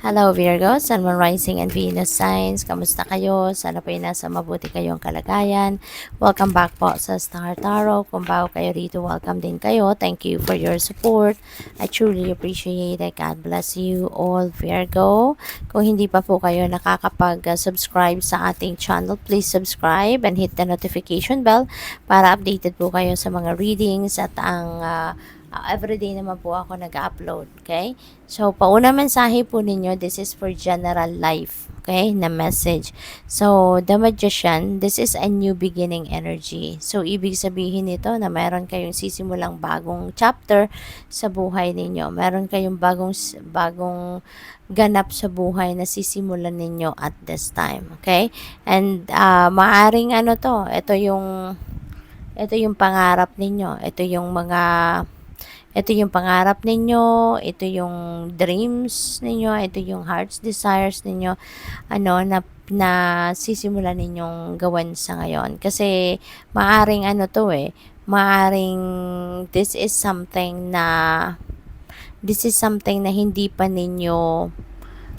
Hello Virgo, Sun, Moon, Rising, and Venus signs. Kamusta kayo? Sana po ay nasa mabuti kayong kalagayan. Welcome back po sa Star Tarot. Kung bago kayo rito, welcome din kayo. Thank you for your support. I truly appreciate it. God bless you all, Virgo. Kung hindi pa po kayo nakakapag-subscribe sa ating channel, please subscribe and hit the notification bell para updated po kayo sa mga readings at ang everyday naman po ako nag-upload, okay? So, pauna mensahe po ninyo, this is for general life, okay, na message. So, the Magician, this is a new beginning energy. So, ibig sabihin nito na meron kayong sisimulang bagong chapter sa buhay ninyo. Meron kayong bagong ganap sa buhay na sisimulan ninyo at this time, okay? And, maaring ano to, ito yung pangarap ninyo, ito yung pangarap ninyo, ito yung dreams ninyo, ito yung heart's desires ninyo, na sisimulan ninyong gawin sa ngayon. Kasi, maaring this is something na hindi pa ninyo,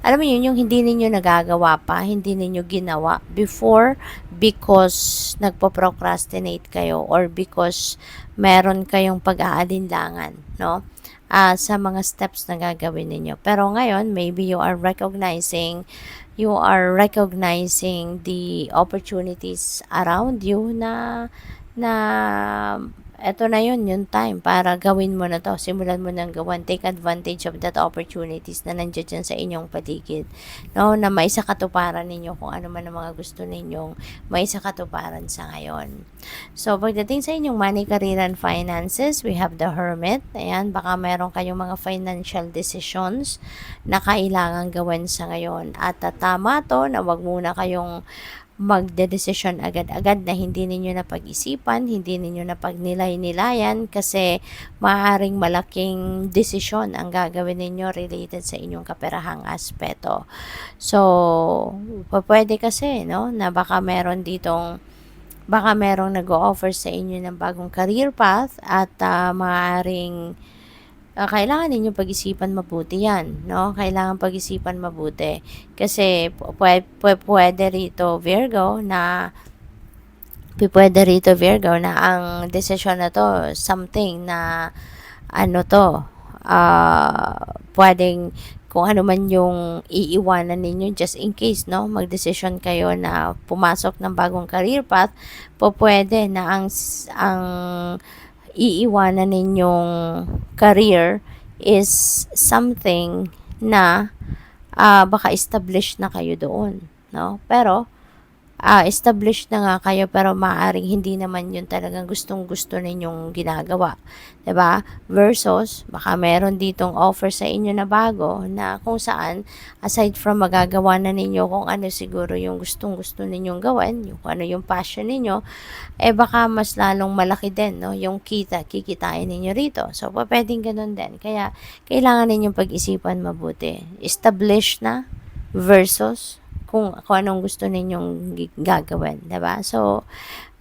alam mo yun, yung hindi ninyo nagagawa pa, hindi ninyo ginawa before because nagpo-procrastinate kayo or because meron kayong pag-aalinlangan, no? Sa mga steps na gagawin ninyo. Pero ngayon, maybe you are recognizing the opportunities around you na eto na yun, yung time para gawin mo na to. Simulan mo nang gawan. Take advantage of that opportunities na nandiyan dyan sa inyong paligid. No? Na maisakatuparan ninyo kung ano man ang mga gusto ninyong maisakatuparan sa ngayon. So, pagdating sa inyong money, career, and finances, we have the Hermit. Ayan, baka meron kayong mga financial decisions na kailangan gawin sa ngayon. At tama to na wag muna kayong magdedesisyon agad-agad na hindi ninyo napag-isipan, hindi ninyo napagnilay-nilayan kasi maaaring malaking desisyon ang gagawin ninyo related sa inyong kaperahang aspeto. So, pwede kasi, no, na baka merong nag-o-offer sa inyo ng bagong career path at maaaring kailangan ninyong pag-isipan mabuti yan, no? Kailangan pag-isipan mabuti. Kasi pwede rito Virgo na ang desisyon na to, something na, pwedeng kung ano man yung iiwanan ninyo just in case, no? Magdesisyon kayo na pumasok ng bagong career path, pwede na ang iiwanan ninyong career is something na baka established na kayo doon, no? Pero established na nga kayo pero maaaring hindi naman yun talagang gustong-gusto ninyong ginagawa. 'Di ba? Versus, baka meron ditong offer sa inyo na bago na kung saan, aside from magagawa na ninyo kung ano siguro yung gustong-gusto ninyong gawin, yung kung ano yung passion ninyo, baka mas lalong malaki din, no? Yung kikitain ninyo rito. So, pwedeng ganun din. Kaya, kailangan ninyong pag-isipan mabuti. Established na versus kung anong gusto ninyong gagawin, 'di ba? So,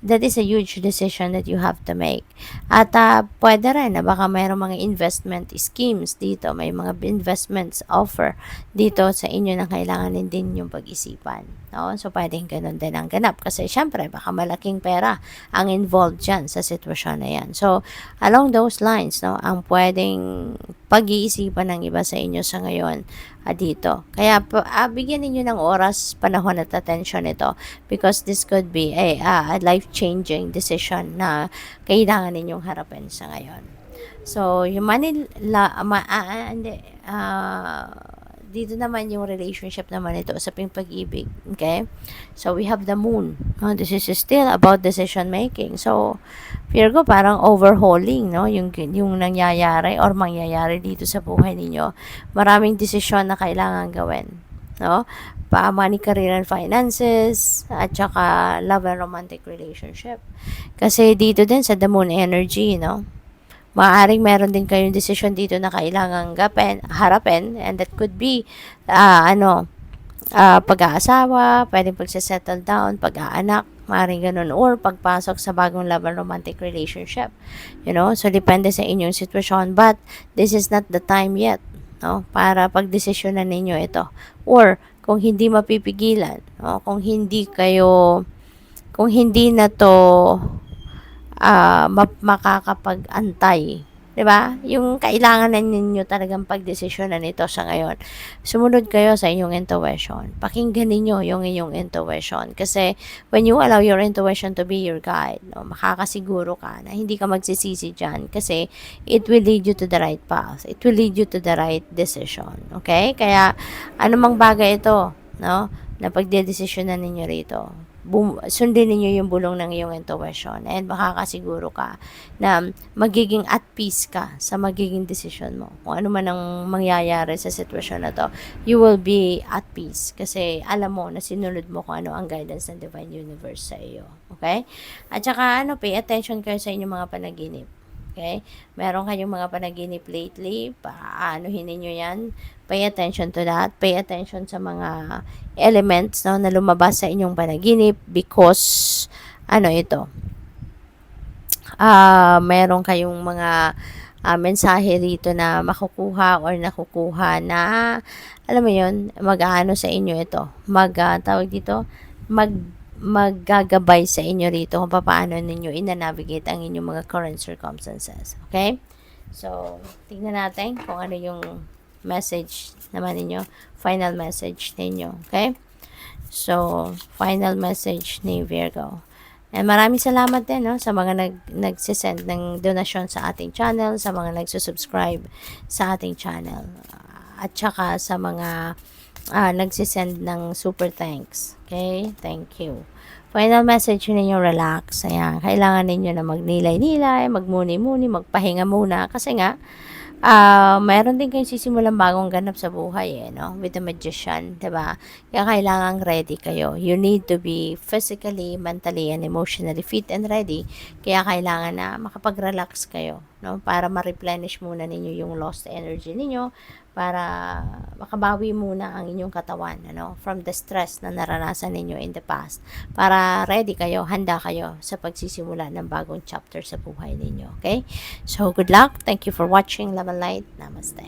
that is a huge decision that you have to make. At pwede rin na baka mayroong mga investment schemes dito, may mga investments offer dito sa inyo na kailangan din yung pag-isipan. No? So, pwedeng ganun din ang ganap. Kasi, syempre, baka malaking pera ang involved dyan sa sitwasyon na yan. So, along those lines, no, ang pwedeng pag-iisipan ng iba sa inyo sa ngayon dito. Kaya, bigyan ninyo ng oras, panahon at attention ito because this could be a life-changing decision na kailangan ninyong harapin sa ngayon. So, yung dito naman yung relationship naman ito sa pag-ibig. Okay? So, we have the moon. This is still about decision making. So, Virgo, parang overhauling, no? Yung nangyayari or mangyayari dito sa buhay ninyo. Maraming desisyon na kailangan gawin. No? Money, career, and finances, at saka love and romantic relationship. Kasi dito din sa the moon energy, no? Maaaring meron din kayong decision dito na kailangang harapin, and that could be, pag-aasawa, pwedeng pagsasettle down, pag-aanak, maaaring ganun, or pagpasok sa bagong love and romantic relationship. So depende sa inyong sitwasyon, but this is not the time yet. no, para pagdesisyonan ninyo ito. Or kung hindi mapipigilan, no, kung hindi na to makakapag-antay, 'di ba? Yung kailangan na ninyo talagang pagdesisyonan ito sa ngayon. Sumunod kayo sa inyong intuition. Pakinggan ninyo yung inyong intuition kasi when you allow your intuition to be your guide, no, makakasiguro ka na hindi ka magsisisi diyan kasi it will lead you to the right path. It will lead you to the right decision. Okay? Kaya anumang bagay ito, no, na pagdedesisyonan ninyo rito, sundin ninyo yung bulong ng iyong intuition and makakasiguro ka na magiging at peace ka sa magiging decision mo. Kung ano man ang mangyayari sa sitwasyon na to, you will be at peace kasi alam mo na sinunod mo kung ano ang guidance ng Divine Universe sa iyo. Okay? At saka pay attention kayo sa inyong mga panaginip. Okay? Meron kayong mga panaginip lately, paanohin ninyo yan. Pay attention to that. Pay attention sa mga elements, no, na lumabas sa inyong panaginip because ito, meron kayong mga mensahe rito na makukuha or nakukuha na, alam mo yun, mag-aano sa inyo ito. Tawag dito, maggagabay sa inyo rito kung paano ninyo ina-navigate ang inyong mga current circumstances. Okay? So, tingnan natin kung ano yung message naman ninyo, final message ninyo. Okay? So, final message ni Virgo. And maraming salamat din, no, sa mga nagsisend ng donasyon sa ating channel, sa mga nagsusubscribe sa ating channel, at saka sa mga nagsisend ng super thanks. Okay? Thank you. Final message ninyo, relax. Ayan, kailangan ninyo na magnilay-nilay, magmuni-muni, magpahinga muna. Kasi nga, mayroon din kayong sisimulang bagong ganap sa buhay, no? With the Magician, diba? Kaya kailangan ready kayo. You need to be physically, mentally, and emotionally fit and ready. Kaya kailangan na makapag-relax kayo, no? Para ma-replenish muna ninyo yung lost energy ninyo, para makabawi muna ang inyong katawan, from the stress na naranasan ninyo in the past. Para ready kayo, handa kayo sa pagsisimula ng bagong chapter sa buhay ninyo. Okay? So, good luck. Thank you for watching. Love and light. Namaste.